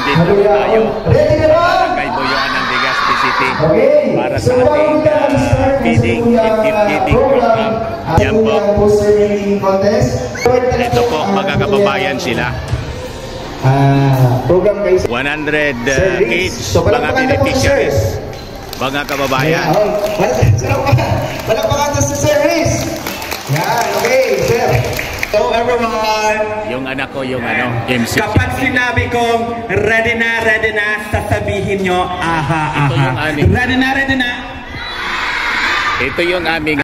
din po tayo. Barangay Boyoan ng Legazpi City. Para sa ating feeding and gift-giving program. Yan po. Ito po, mga kababayan sila. 100 kids, mga beneficiaries. Mga kababayan. Walang pangalan sa Sir Riz. Yan, okay, Sir. Hello everyone. Yung anak ko, yung MC. Kapag sinabi kong ready na, sasabihin nyo, aha. Ito yung aming. Ready na. Ito yung aming.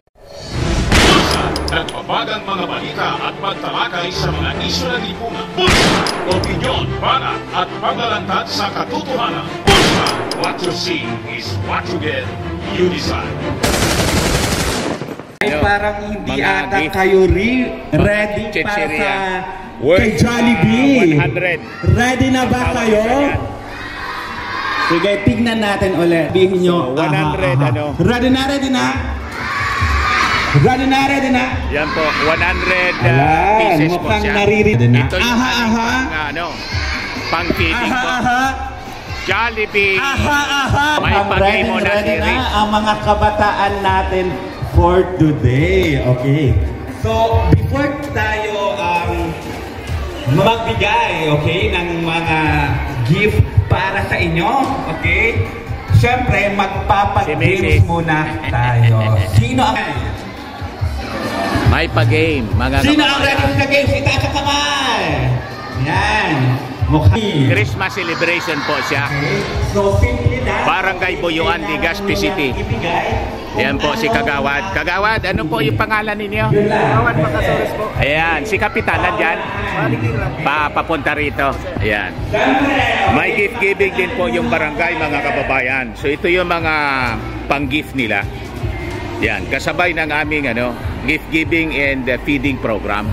Nagpapagang mga balita at pagtalakay sa mga isyu na lipunan. Bulsa! Opinyon, banat at paglalantad sa katotohanan. Bulsa! What you see is what you get. You decide. Ay parang hindi ata kayo ready para sa kay Jollibee. 100. Ready na ba kayo? Sige, tignan natin ulit. Sabihin nyo, 100 Ready na? Ready na? Yan po, 100 pieces po siya. Ito yung pang-feeding po. Jollibee. May pag-game mo na si Riz. Ang mga kabataan natin for today. Okay. So, before tayo magbigay, okay, ng mga gift para sa inyo, okay? Siyempre, magpapag-games muna tayo. Sino ang may pag-game, mga Sino ang ready sa games? Itaas sa kamay! Yan. Christmas celebration po siya. Okay. So, simple na. Barangay Boyoan, Legazpi City. Yan po si Kagawad. Kagawad, ano po yung pangalan ninyo? Kagawad Makasores po. Ayan, si Kapitanan dyan. Papunta rito. Ayan. May gift giving din po yung barangay, mga kababayan. So ito yung mga pang-gift nila. Yan, kasabay ng aming gift giving and feeding program.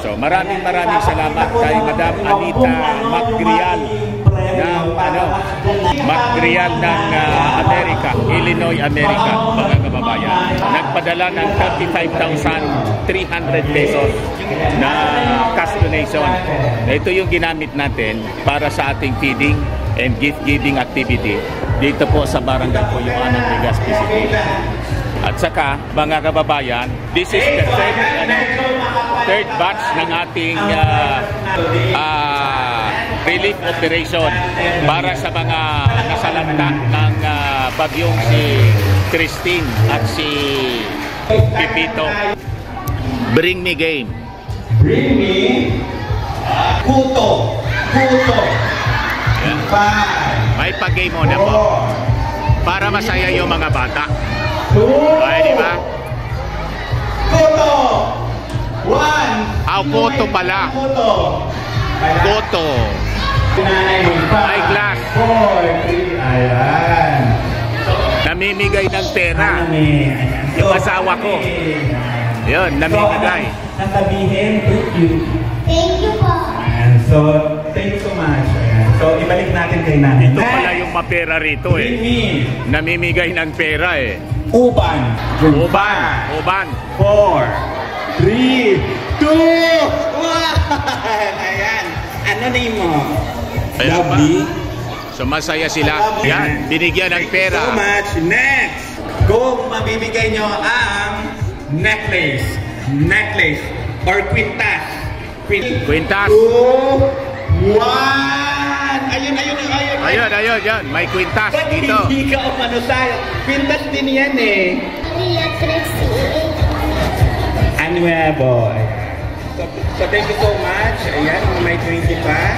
So maraming salamat kay Madam Anita Macgrial ng Amerika, Illinois, America, mga kababayan. Nagpadala ng 35,300 pesos na cash donation. Ito yung ginamit natin para sa ating feeding and gift giving activity dito po sa Barangay Boyoan ng Legazpi City. At saka, mga kababayan, this is the third batch ng ating relief operation para sa mga nasalanta ng bagyong si Christine at si Pipito. Bring me game. Bring me Kuto. May pag-game mo na po. Para masaya yung mga bata. Ay, di ba? Kuto. 1. Kuto pala. Kuto. Eyeglass. 4, 3. Ayan. Namimigay ng pera. Yung asawa ko. Yun, namimigay. Sasabihin, thank you. Thank you po. So, thank you so much. So, ibalik natin kay nanay. Ito pala yung mapera rito Namimigay ng pera Uban. 4, 3, 2, 1. Ayan. Ano name mo? Lovely. So masaya sila. Yan, binigyan ng pera. Thank you so much. Next. Go, mabibigay nyo ang necklace or quintas. Quintas. 2, 1. Ayun. May quintas dito. Ba't hindi ka umano tayo? Quintas din yan Nuevo. So thank you so much. Ayan, may 20 pa.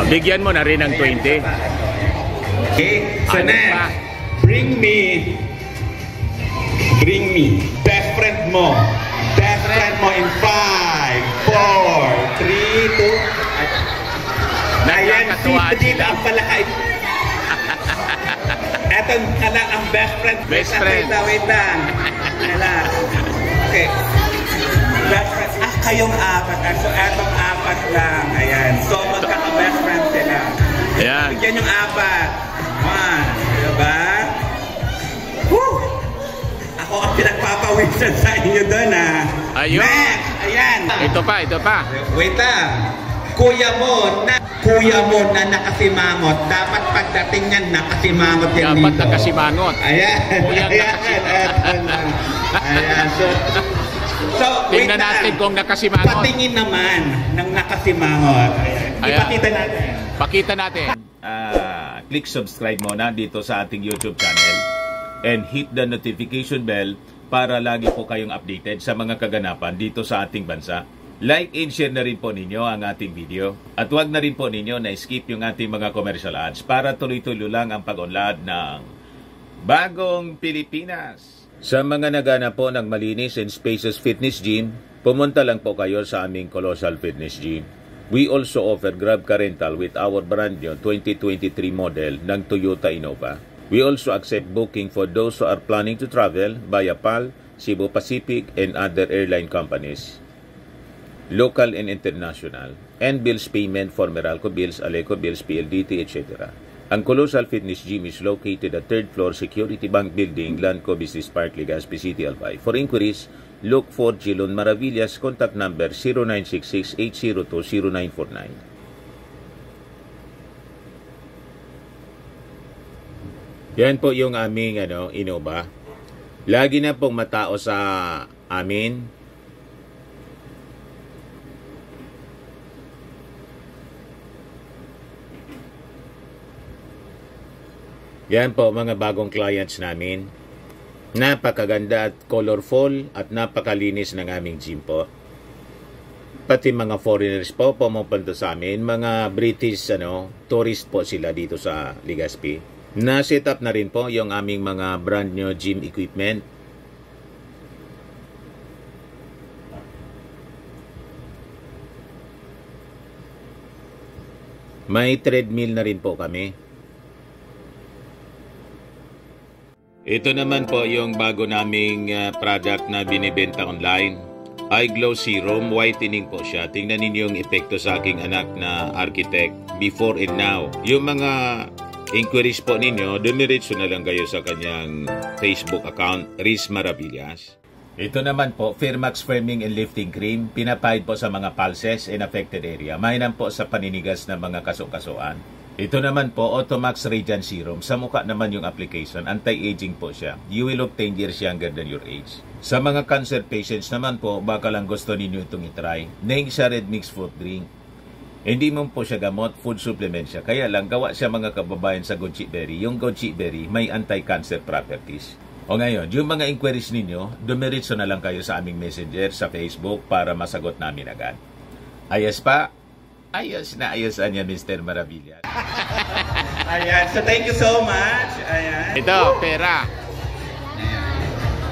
Bigyan mo na rin ng 20. Okay, so next. Bring me best friend mo in 5, 4, 3, 2. Ayan, si Padilla ang palakay. Eto na lang ang best friend. Best friend. Wait lang. Okay. Best friend. Kayong apat. So, etong apat lang. Ayan. So, magkaka-best friend sila. Ayan. Bigyan yung apat. 1. Diba? Woo! Ako ang pinagpapawisan sa inyo doon, Ayun. Next. Ayan. Ito pa. Wait lang. Kuya mo na kuya mo na nakasimangot, dapat pagdating niyan nakasimangot yan Dapat dito. nakasimangot. Ayan. Kuya Ayan. Ayan. So, wait Tingnan na natin lang. kung nakasimangot. Patingin naman ng nakasimangot. Ayan. Ayan. Ipakita natin. Pakita natin. Click subscribe muna dito sa ating YouTube channel and hit the notification bell para lagi po kayong updated sa mga kaganapan dito sa ating bansa. Like and share na rin po ninyo ang ating video. At huwag na rin po ninyo na skip yung ating mga commercial ads para tuloy-tuloy lang ang pag-unlad ng Bagong Pilipinas. Sa mga nagana po ng malinis and spacious fitness gym, pumunta lang po kayo sa aming Colossal Fitness Gym. We also offer Grab Car Rental with our brand new 2023 model ng Toyota Innova. We also accept booking for those who are planning to travel via PAL, Cebu Pacific, and other airline companies, local and international, and bills payment for Meralco Bills, Aleco Bills, PLDT, etc. Ang Colossal Fitness Gym is located at 3rd floor Security Bank Building, Lanco Business Park, Legazpi City, Albay. For inquiries, look for Gilon Maravillas, contact number 0966-802-0949. Yan po yung aming Innova. Lagi na pong matao sa amin. Yan po mga bagong clients namin. Napakaganda at colorful at napakalinis ng aming gym po. Pati mga foreigners po pumupunta sa amin, mga British tourist po sila dito sa Legazpi. Na-set up na rin po yung aming mga brand new gym equipment. May treadmill na rin po kami. Ito naman po yung bago naming product na binibenta online. Eye Glow Serum, whitening po siya. Tingnan ninyo yung epekto sa aking anak na architect before and now. Yung mga inquiries po ninyo, dumiretso na lang kayo sa kanyang Facebook account, Riz Maravillas. Ito naman po, Firmax Firming and Lifting Cream, pinapahid po sa mga pulses and affected area. Mainam po sa paninigas ng mga kaso-kasuan. Ito naman po, Automax Radiant Serum. Sa mukha naman yung application, anti-aging po siya. You will look 10 years younger than your age. Sa mga cancer patients naman po, baka lang gusto ninyo itong itry. Neng siya red mixed fruit drink. Hindi mo po siya gamot, food supplement siya. Kaya lang, gawa siya mga kababayan sa goji berry. Yung goji berry may anti-cancer properties. O ngayon, yung mga inquiries ninyo, dumiretso na lang kayo sa aming messenger sa Facebook para masagot namin agad. Ayos pa? Ayos na ayosan niya, Mr. Maravillas. Ayan. So, thank you so much. Ayan. Ito, pera.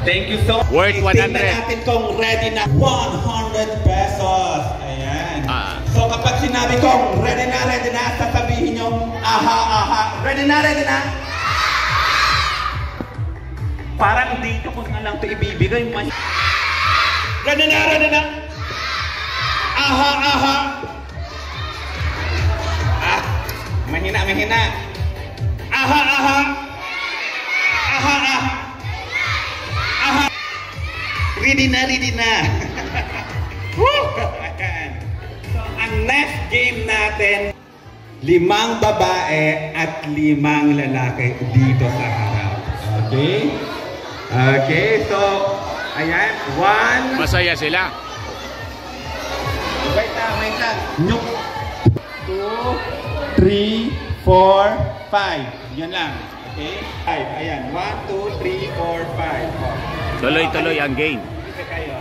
Thank you so much. Worth 100. Tingnan natin kung ready na 100 pesos. Ayan. So, kapag sinabi kong ready na, sasabihin nyo, aha, aha. Ready na, ready na? Parang dito ko na lang ito ibibigay. Ready na, ready na? Aha, aha. Mahina, mahina. Aha, aha. Aha, aha. Aha. Ready na, ready na. So, ang next game natin, 5 babae at 5 lalaki dito sa harap. Okay? Okay, so, ayan. 1. Masaya sila. Wait lang. 2, 3, 4, 5. Yan lang. Okay? 5. Ayan. 1, 2, 3, 4, 5. Tuloy-tuloy ang game. Dito kayo.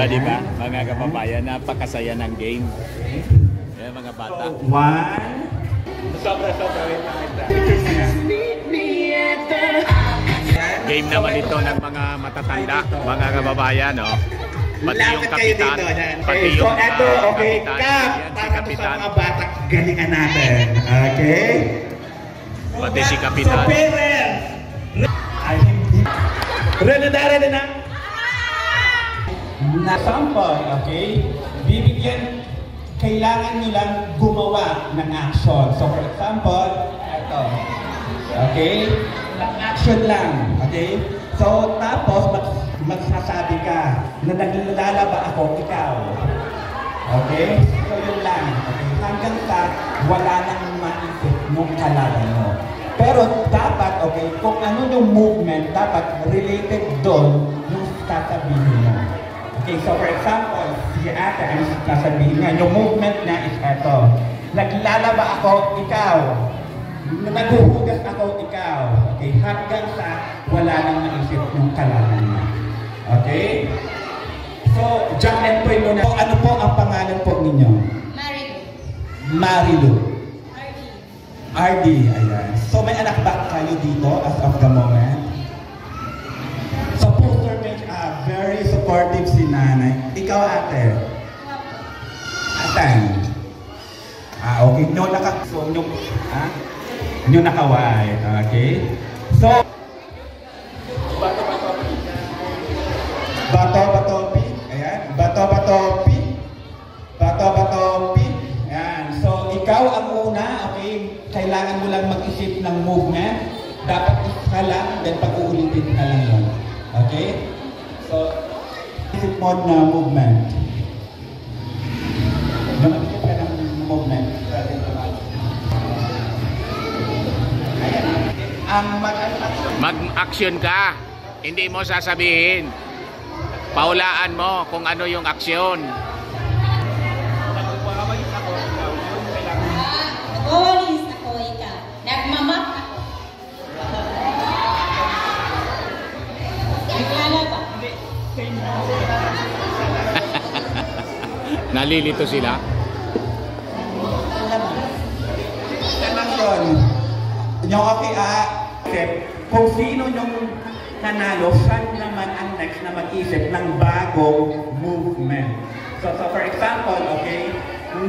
Di ba? Mga kababayan, napakasaya ng game. Yan, mga bata. So, 1. Sobra. Wait lang. Game naman ito ng mga matatanda, mga kababayan, no? Pati yung kapitan. Pati yung okay, kapitan. Kap, Yan, si para kapitan. sa mga bata, galingan natin. Okay? Pati si kapitan. So, parents! Ready na? Na-sample, okay? Bibigyan, kailangan nyo lang gumawa ng action. So, for example, ito. Okay? Action lang. Okay? So, tapos, magsasabi ka na naglalaba ako, ikaw. Okay? So, yun lang. Okay? Hanggang sa wala nang maisip nung kalaban mo. Pero dapat, okay, kung ano yung movement, dapat related doon yung sasabihin mo. Okay, so for example, si ate ang sasabihin niya, yung movement niya is eto. Naglalaba ako, ikaw. Naghuhugas ako, ikaw. Okay, hanggang sa wala nang maisip yung kalaban niya. Okay? So, jump and pray muna. Ano po ang pangalan po ninyo? Marilu. Marilu. RD. RD, ayan. So, may anak ba kayo dito as of the moment? So, Pastor Mitch, very supportive si nanay. Ikaw, ate? Atan? Okay. Nyo nakaway. Okay? So, bato-batopi. Ayan. Bato-batopi. Bato-batopi. Ayan. So, ikaw ang una, okay? Kailangan mo lang mag-isip ng movement. Dapat isa lang, then pag-uulitin ka lang yun. Okay? So, isip mo na movement. Mag-isip ka ng movement. Ang Mag-action ka. Hindi mo sasabihin. Paulaan mo kung ano yung aksyon. Nag-owalis ako, ikaw. Nagmamap ako. Naglalaba. Nalilito sila. Yung okay, kung sino yung nanalo, saan naman ang next na mag-isip ng bagong movement. So for example, okay,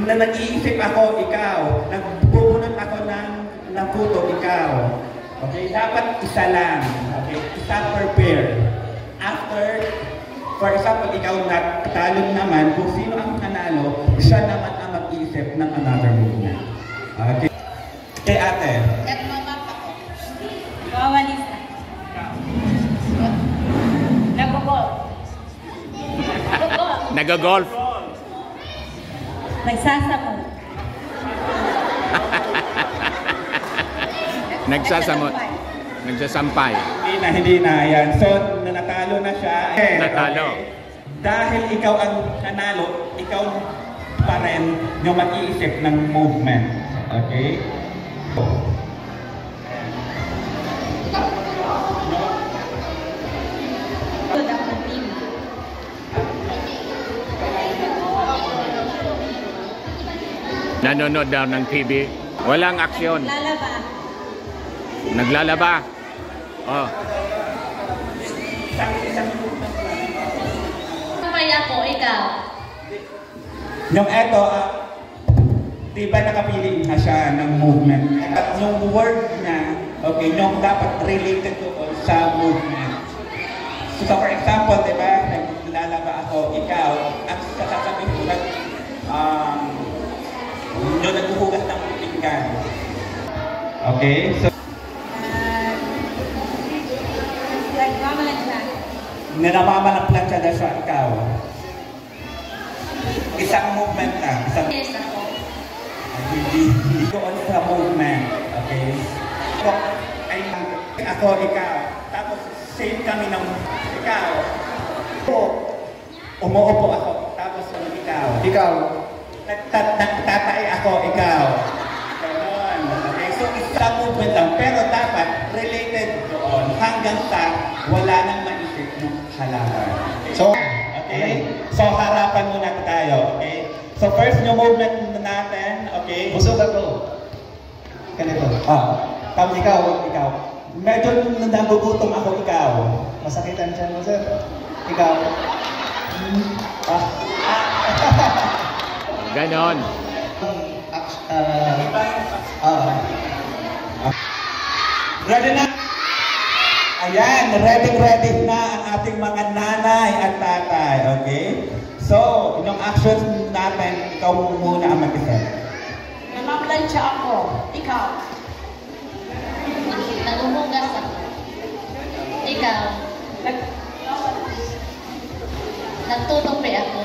na nag-iisip ako, ikaw, nagbubunot ako ng puto, ikaw. Okay, dapat isa lang. Okay, isa per pair. After, for example, ikaw nagtalon naman, kung sino ang nanalo, siya naman ang mag-iisip ng another movement. Okay. Okay, ate. Nagmamap ako. Nag-owalis ako. Nag-golf. Nag-golf. Nagsasamot. Nagsasamot. Nagsasampay. Hindi na. Yan. So, natalo na siya. Natalo. Okay. Dahil ikaw ang nanalo, ikaw pa rin yung mag-iisip ng movement. Okay? Nanonood daw ng TV. Walang aksyon. Naglalaba. Naglalaba. Oh. Sabay ako, ikaw. Yung eto, di ba nakapili na siya ng movement? At yung word niya, okay, yung dapat related doon sa movement. So for example, di ba, naglalaba ako, ikaw, ang sasabihin ko lang, yung naghuhugas ng pinggan. Okay, so Nagmamalansa. namamalamplancha na siya, ikaw. Isang movement na. Yes, ako. Hindi doon sa movement. Okay? So, ako, ikaw. Tapos, same kami ng ikaw. Umuupo ako. Tapos, ikaw. Ikaw. Nagtatay ako, ikaw. Ganon. Okay? So, isang movement lang. Pero dapat related doon hanggang sa wala nang maisip ng halaman. So, okay? So, harapan muna tayo. Okay? So, first yung movement natin. Okay? Busog ako. Ganito. Tapos ikaw. Medyo nagugutom ako, ikaw. Masakitan siya mo, sir. Ikaw. Ganon. Ready na? Ayan, ready na ang ating mga nanay at tatay. Okay? So, yung actions natin, ikaw muna ang mag-isip. Namaplansya ako, ikaw. Naghuhugas ako. Ikaw. Nagtutupi ako.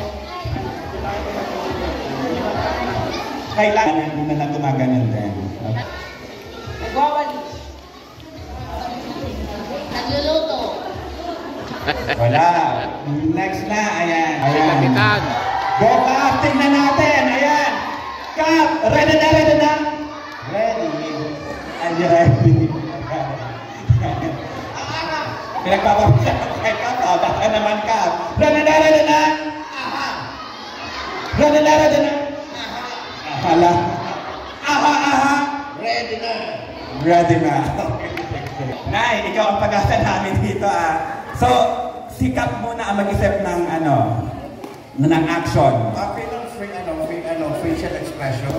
Kailangan hindi na gumaganon din. Nagwawalis. Nagluluto. Wala. Next na, ayan. Si Kapitan. Go, Kap! Tingnan natin, ayan. Kap! Ready na, ready na? Ready. Ayan. Pinagpapapisa ko kay Kap, baka naman Kap. Ready na, ready na? Aha. Ready na, ready na? Aha. Hala. Aha, aha. Ready na. Ready na. Nay, ikaw ang pag-asa namin dito So, si Kap muna ang mag-isip ng ng action. Okay lang, facial expression.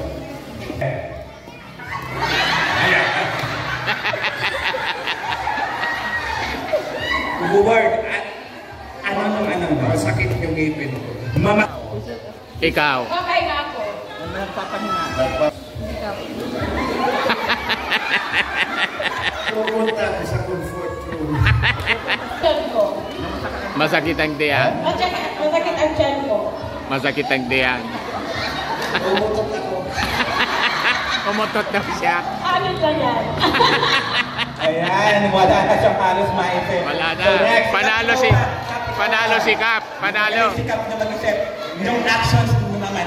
Word. Ano? Masakit yung ngipin ko. Mama. Ikaw. Okay na ako. Pupunta ako sa comfort room. Tiyan ko. Masakit ang diyan. Masakit ang tiyan ko. Masakit ang diyan. Pumutot ako. Umutot na siya. Ano ba yan? Ayan, wala na siyang halos maisip. Wala na. So, next, Panalo si Kap. Panalo. Si Kap na mag-isip. Yung actions mo naman.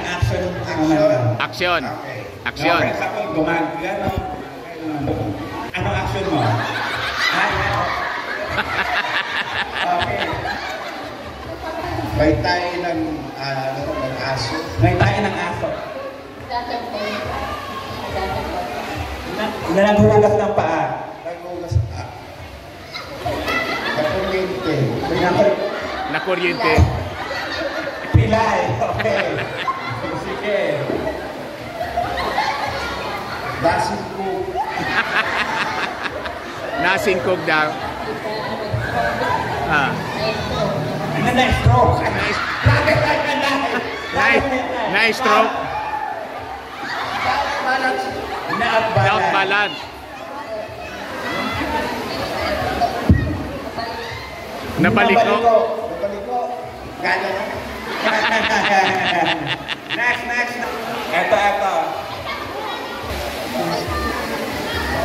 Action. Okay. Action. For example, gumagano. Anong action mo? Okay. May tayo ng aso. May tayo ng aso. Dapat ko. Na naghuhugas ng paa. Nagugas. Nakuryente. Na kuryente. Pilay. Okay. Sige. Dasin ko. Nasingkog daw. Na-stroke. Na-stroke. Out balance. Nabaliko. Nabaliko. Gana na. Next. Eto.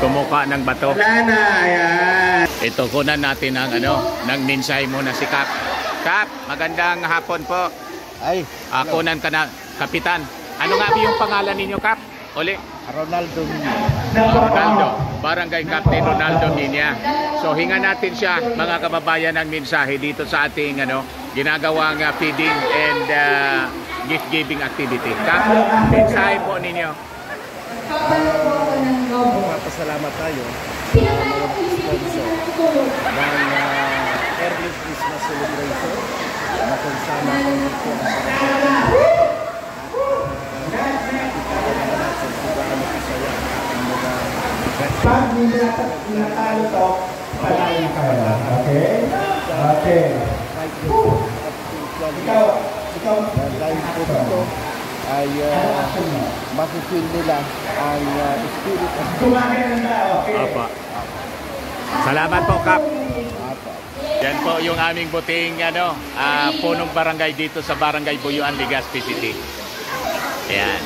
Kumuka ng bato. Wala na, ayan. Ito, kunan natin ang ng mensahe muna si Kap. Kap, magandang hapon po. Ay. Kunan ka na, Kapitan. Ano nga yung pangalan ninyo, Kap? Uli. Ronaldo. Ronaldo. Barangay Captain Ronaldo Ninya. So, hinga natin siya, mga kababayan, ng mensahe dito sa ating ginagawang feeding and gift-giving activity. Kap, mensahe po ninyo. Papasalamat tayo sa mga sponsor ng early Christmas celebration na kung saan Pag natalo to, palay na kayo. Okay? Ikaw. dahil po dito ay mafe-feel nila ang spirit of Apa. Salamat po, Kap. Yan po yung aming buting punong barangay dito sa Barangay Buyuan, Legazpi City. Ayan.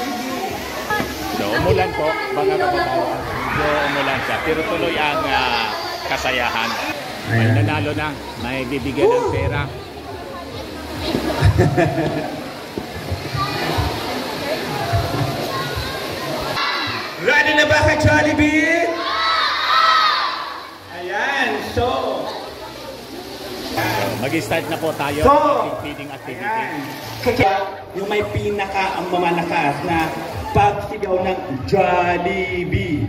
So, umulan po, mga kababayan. So, umulan siya. Pero tuloy ang kasayahan. May nanalo na. May bibigyan ng pera. Ready na ba ka, Jollibee? Ayan, so Mag-start na po tayo So, sa feeding activity. kaya yung may ang mamalakas na pagsigaw ng Jollibee.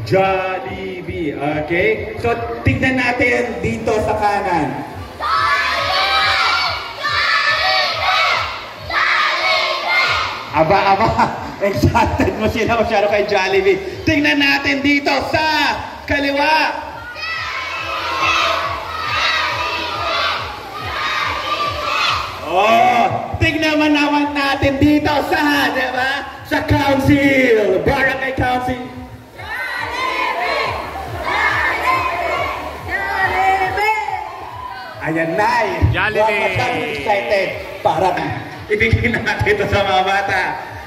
Jollibee, okay? So, tignan natin dito sa kanan. Aba, excited mo sila masyado kay Jollibee. Tingnan natin dito sa kaliwa. Oh, tingnan naman natin dito sa, di ba? Sa council, barangay council. Ayan na Jollibee! Masyadong excited para ibigay natin ito sa mga bata.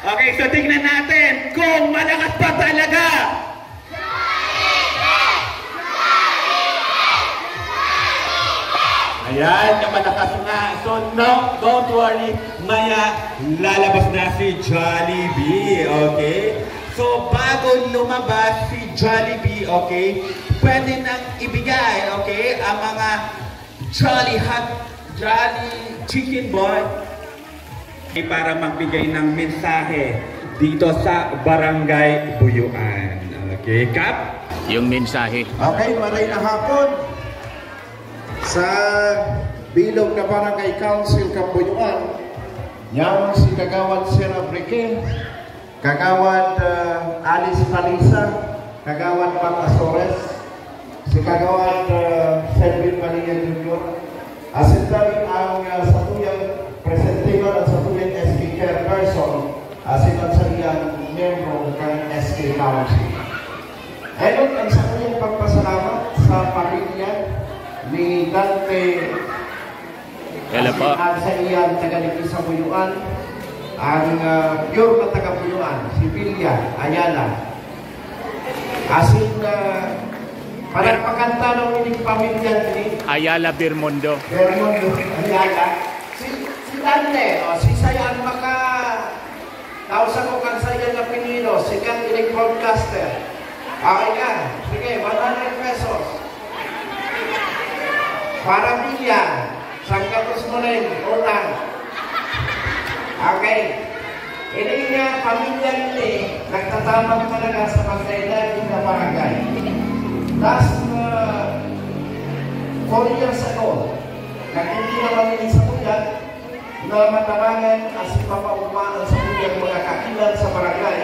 Okay, so tingnan natin kung malakas pa talaga. Ayan, yung malakas nga. So, no, don't worry. Maya, lalabas na si Jollibee, okay? So, bago lumabas si Jollibee, okay, pwede nang ibigay, okay, ang mga Jolly Chicken Boy para magbigay ng mensahe dito sa Barangay Buyuan. Okay, Kap? Yung mensahe. Okay, maray na hapon. Sa bilog na Barangay Council Kabuyuan, yang si Kagawad Sierra Brique, Kagawad Alice Palisa, Kagawad Pat Asores, si Kagawad Selvin Maria Jr., asin kami ang satuyang presentable at satuyang SK Care Person, asin ang sariyang membro ng SK Council. Ngayon, ang satuyang pagpasalamat sa pamilya ni Dante at sa iyang taga-Liki sa Buyuan, ang pure na taga-Buyuan, si Villa Ayala. Asin parang pakanta ng ining pamilya ni Ayala Bermondo. Ayala. Si Dante, si Sayan maka nausa ko kan Sayan na Pinino, sikat ining broadcaster. Okay ka? Sige, 100 pesos. Para Villa, sangkatos mo rin, utang. Okay. Ini nga pamilya ini, nagtatamang talaga sa pagkailan ng barangay. Last 4 years ago, nag-hindi naman ini sa buyan na matabangan asin papaumaan sa buyan mga kakilan sa barangay,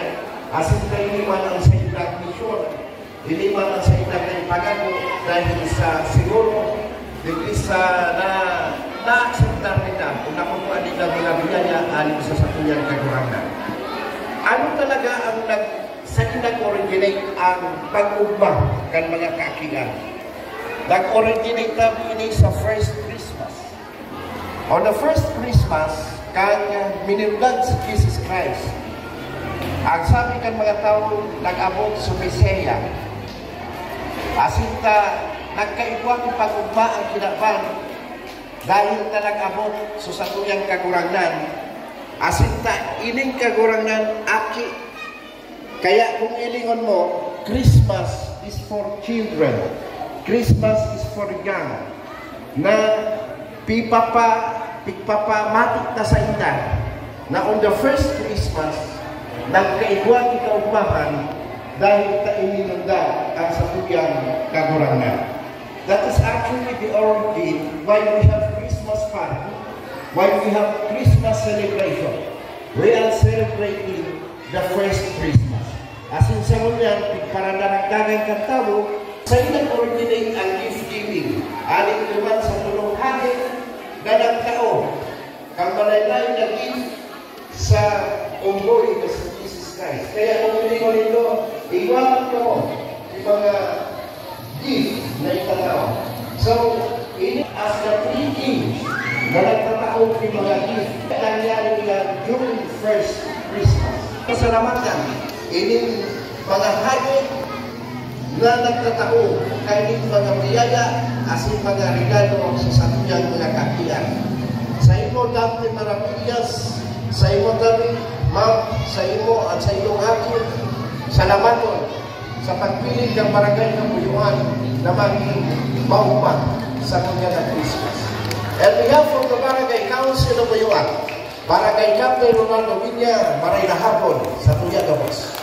asin kailiman ang sa ilang misyon, iliman ang sa ilang pagago dahil sa siguro hindi sa na-acceptar nila kung nakuha nila mga biyaya aling sa satuyang kagurangan. Ano talaga ang sa nag-originate ang pag-ubah ng mga kakilan? Nag-originate na ini sa first Christmas. On the first Christmas, kang minilugad si Jesus Christ. Ang sabi kan mga tao, nag-abot sa Mesaya. Asinta, nagkaibwang pag-ugma ang kinaban dahil na nag-abot sa satuyang kagurangan. Asinta, ining kagurangan aki. Kaya kung ilingon mo, Christmas is for children. Christmas is for young. Na pigpapamatik na sa inda na on the first Christmas, nagkaibwang ikaugmahan dahil ta-ininunda ang satuyang kagurangan. That is actually the origin why we have Christmas party, why we have Christmas celebration. We are celebrating the first Christmas. As in sa munyan, para naragdagan kang tao, sa ilang originate ang gift giving. Aling naman sa tulong hangin na nagtao. Kang malaylay na gift sa unggoy na sa Jesus Christ. Kaya kung hindi ko nito, iwanan ko yung mga gift na itatao. So, ini as the three kings na nagtatao yung mga gift na nangyari nila during first Christmas. Pasalamatan, ini mga hagod na nagtatao kahit mga biyaya asin mga regalo sa satuyang mga kakilan. Sa imo Dante Maravillas, sa imo David, Ma'am, sa imo at sa iyong akin, salamaton sa pagpiling ng barangay ng Buyuan na maging maupang sa mga na Christmas. On behalf of the Barangay Council of Buyuan, Barangay Captain Ronaldo Villa, maray na hapon sa Tuyang Gabos.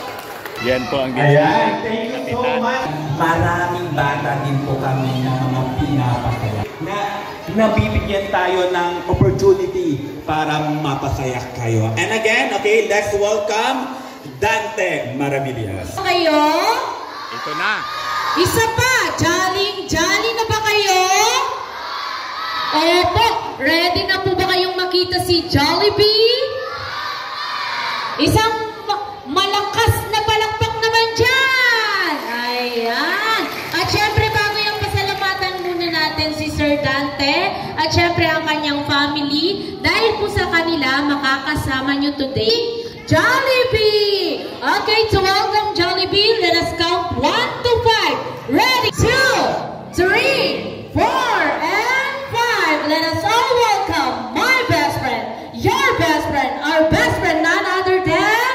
Yan po ang Ayan, thank you so much. Maraming bata din po kami na mga pinapasaya. Na nabibigyan tayo ng opportunity para mapasaya kayo. And again, okay, let's welcome Dante Maravillas. Kayo? Ito na. Isa pa, jolly na ba kayo? Opo, ready na po ba kayong makita si Jollibee? Isang malakas na palakpak naman dyan! Ayan! At syempre, bago yung pasalamatan muna natin si Sir Dante at syempre ang kanyang family dahil po sa kanila makakasama nyo today. Jollibee. Okay, to welcome Jollibee, let us count 1 to 5. Ready? 2, 3, 4, and 5. Let us all welcome my best friend, your best friend, our best friend, none other than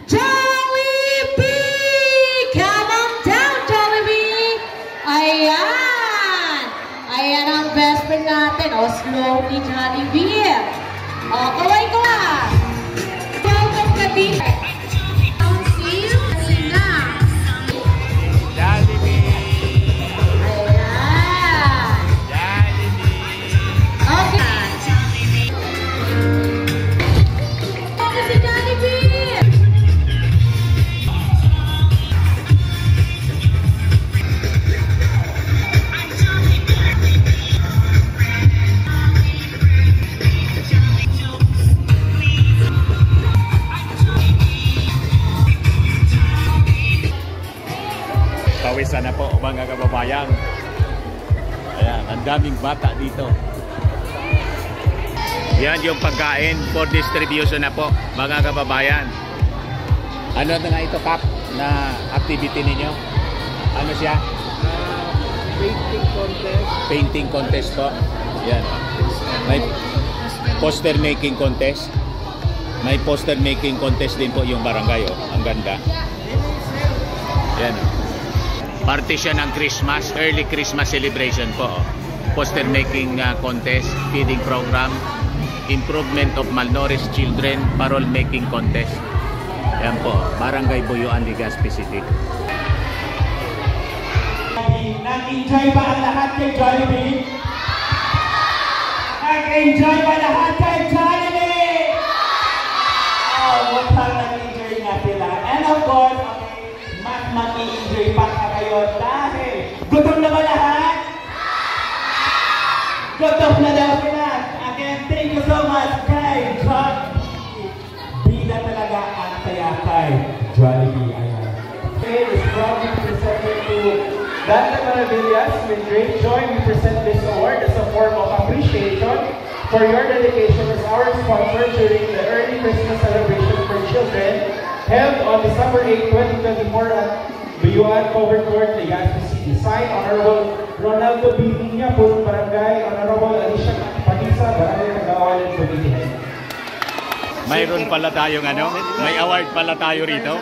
Jollibee. Come on down, Jollibee. Ayan. Ayan ang best friend natin. O, slowly, Jollibee. O, kaway-kaway. Welcome ka din. Pawisan na po mga kababayan. Ayan, ang daming bata dito. Yan yung pagkain for distribution na po mga kababayan. Ano na nga ito, Kap, na activity ninyo? Ano siya? Painting contest. Painting contest po. Yan. May poster making contest. May poster making contest din po yung barangay. Oh. Ang ganda. Yan. Parte siya ng Christmas, early Christmas celebration po. Poster making contest, feeding program, improvement of malnourished children, parol making contest. Yan po, Barangay Buyuan, Legazpi City. Nag-enjoy ba ang lahat kay Jollibee? Nag-enjoy ba lahat kay Jollibee? Oh, mukhang nag-enjoy na sila. And of course, mas mag-enjoy pa kayo dahil gutom na ba lahat? Gutom na daw sila. Again, thank you so much kay Jollibee. Bida talaga ang saya kay Jollibee. Ayan. Today is proudly presented to Dante Maravillas. With great joy, we present this award as a form of appreciation for your dedication as our sponsor during the early Christmas celebration for children held on December 8, 2024 at Buyuan Covered Court, Legazpi City. Signed, Honorable Ronaldo B. Viña, Punong Barangay, Honorable Alicia Panisa, Barangay Kagawan, and Cavite. Mayroon pala tayong ano, may award pala tayo rito.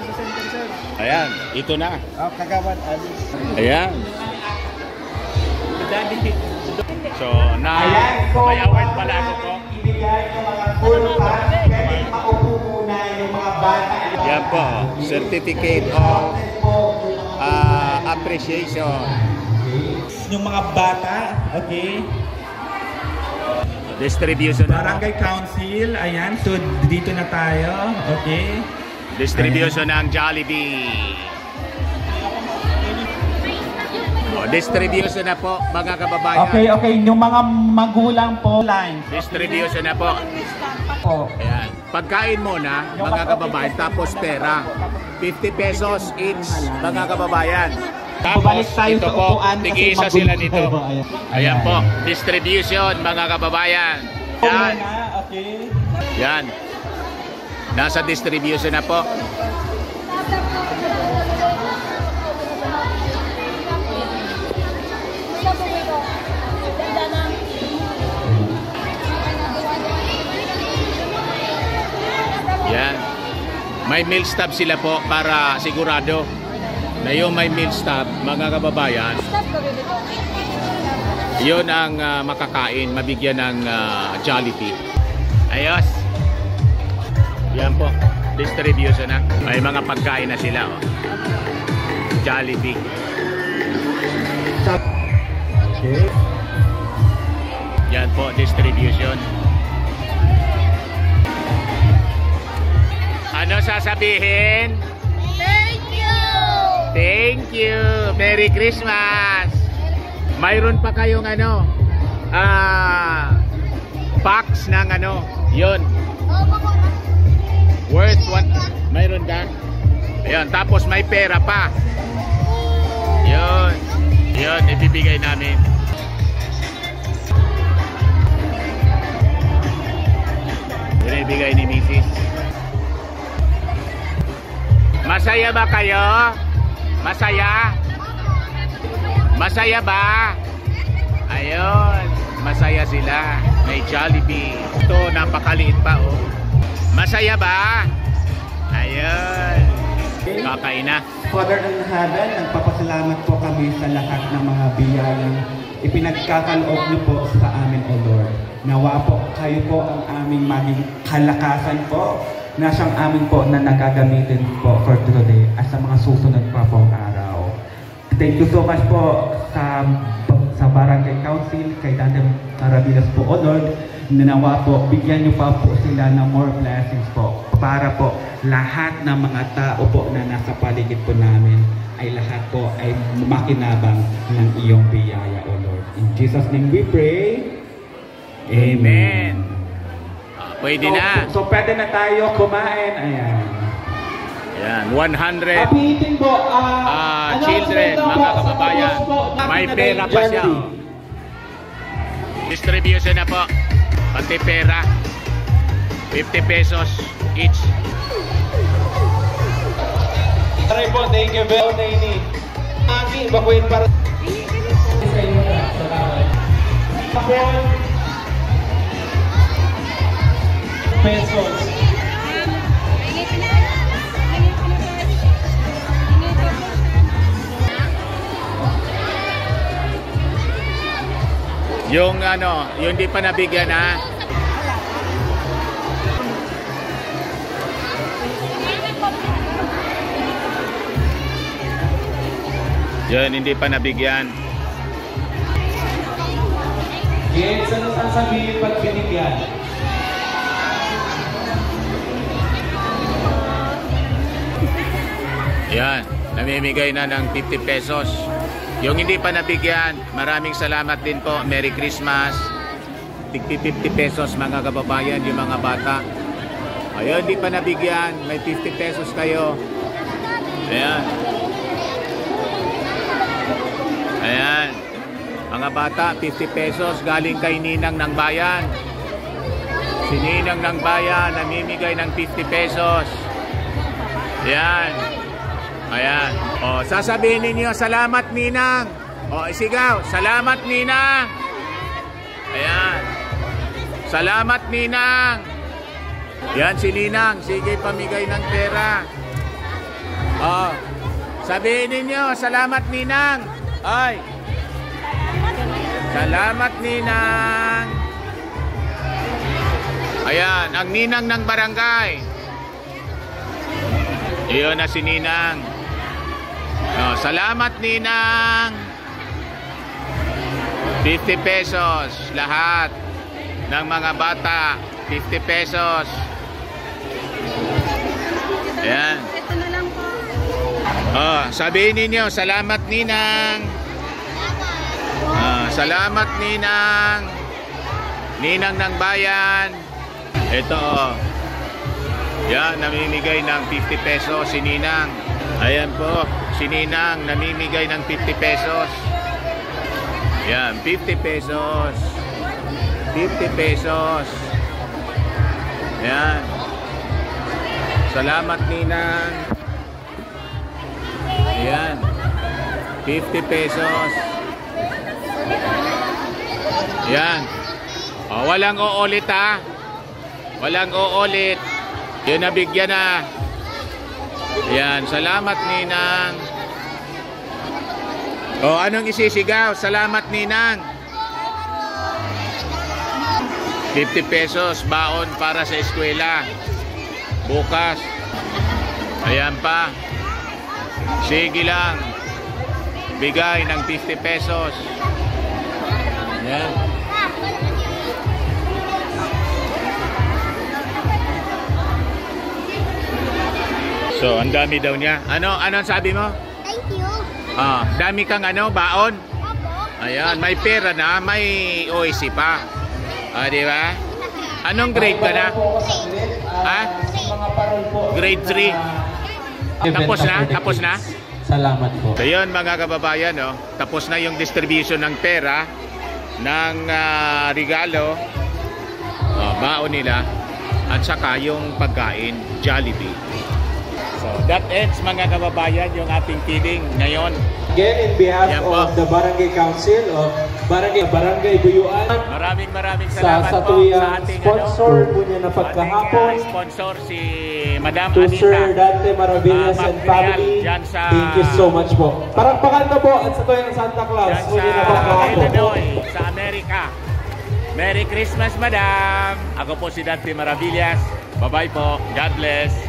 Ayan, ito na. Kagawan, Alice. Ayan. So, may award pala ako po. Ibigay ng mga full pass, pwede maupo muna yung mga bata. Yan po, certificate of appreciation. Yung mga bata, okay? Distribution na. Barangay Council, ayan. So, dito na tayo, okay? Distribution ng Jollibee. Distribution na po, mga kababayan. Okay, okay. Yung mga magulang po, line. Distribution na po. Ayan. Pagkain muna, mga kababayan, tapos pera. 50 pesos each, mga kababayan. Tapos, ito po, tig-isa sila nito. Ayan po, distribution, mga kababayan. Yan. Yan. Nasa distribution na po. Yan. May meal stop sila po para sigurado na yung may meal stop, mga kababayan, yun ang makakain, mabigyan ng Jollibee. Ayos. Yan po, distribution na. May mga pagkain na sila. Oh. Jollibee. Okay. Yan po, distribution. Ano sasabihin? Thank you! Thank you! Merry Christmas! Mayroon pa kayong ano? Packs ng ano? Yun. Worth one. Mayroon ka? Ayun. Tapos may pera pa. Yun. Yun. Ibibigay namin. Ibibigay ni Mrs. Masaya ba kayo? Masaya? Masaya ba? Ayun, masaya sila. May Jollibee. Ito, napakaliit pa, oh. Masaya ba? Ayun. Kakain na. Father in Heaven, nagpapasalamat po kami sa lahat ng mga biyayang ipinagkakaloob niyo po sa amin, O Lord. Nawa po, kayo po ang aming maging kalakasan po na siyang amin po na nagagamitin po for today at sa mga susunod pa pong araw. Thank you so much po sa Barangay Council, kay Dante Maravillas po, O Lord. Nanawa po, bigyan niyo pa po sila ng more blessings po para po lahat ng mga tao po na nasa paligid po namin ay lahat po ay makinabang ng iyong biyaya, O Lord. In Jesus' name we pray. Amen. Pwede na. So pwede na tayo kumain. Ayan. Ayan, 100 Happy eating po. children, mga kababayan. May pera pa siya. Distribution na po. Pati pera. 50 pesos each. Try po, thank you very much. Aki, bakuin para sa inyo na. Salamat. Pesos. Yung ano, yung di pa nabigyan ha. Yun, hindi pa nabigyan. Yes, ano sasabihin pag binigyan? Yan, namimigay na ng 50 pesos. Yung hindi pa nabigyan, maraming salamat din po. Merry Christmas. Tigpi 50 pesos mga kababayan, yung mga bata. Ayun, hindi pa nabigyan, may 50 pesos kayo. Ayan. Ayan. Mga bata, 50 pesos galing kay Ninang ng Bayan. Si Ninang ng Bayan namimigay ng 50 pesos. Ayan. Ayan. O, sasabihin ninyo, salamat Ninang. O, isigaw, salamat Ninang. Ayan. Salamat Ninang. Yan si Ninang. Sige, pamigay ng pera. O, sabihin ninyo, salamat Ninang. Ay. Salamat Ninang. Ayan, ang Ninang ng barangay. Iyon na si Ninang. No, salamat Ninang. 50 pesos lahat ng mga bata. 50 pesos. Ayan. Oh, sabihin ninyo, salamat Ninang. Salamat Ninang. Ninang ng bayan. Ito oh. Yan, namimigay ng 50 pesos si Ninang. Ayan po, si Ninang namimigay ng 50 pesos. Yan, 50 pesos. 50 pesos. Yan. Salamat Ninang. Ayan. 50 pesos. Yan. O, walang uulit ha. Walang uulit. Yun, nabigyan na. Yan. Salamat Ninang. O, anong isisigaw? Salamat Ninang. 50 pesos baon para sa eskwela. Bukas. Ayan pa. Sige lang. Bigay ng 50 pesos. Ayan. So, ang dami daw niya. Ano ang sabi mo? Thank you. Dami kang ano, baon? Opo. Ayan, may pera na, may OIC pa. Di ba? Anong grade ka na? Ha? Grade 3. Tapos na? Tapos na? Salamat po. So yun mga kababayan, no? Tapos na yung distribution ng pera, ng regalo, baon nila, at saka yung pagkain, Jollibee. So, that ends mga kababayan yung ating feeding ngayon. Again, in behalf Yan po. of the Barangay Council of Barangay Buyuan, Maraming sa salamat po sa tuyang ating sponsor po niya na pagkahapon, sponsor si Madam to Anita. Sir Dante Maravillas and family. Dyan sa, Thank you so much po. Parang pakalma po at sa tuyang Santa Claus. dyan po niya na sa pagkahapon. Illinois, sa Amerika. Merry Christmas, Madam! Ako po si Dante Maravillas. Bye-bye po. God bless.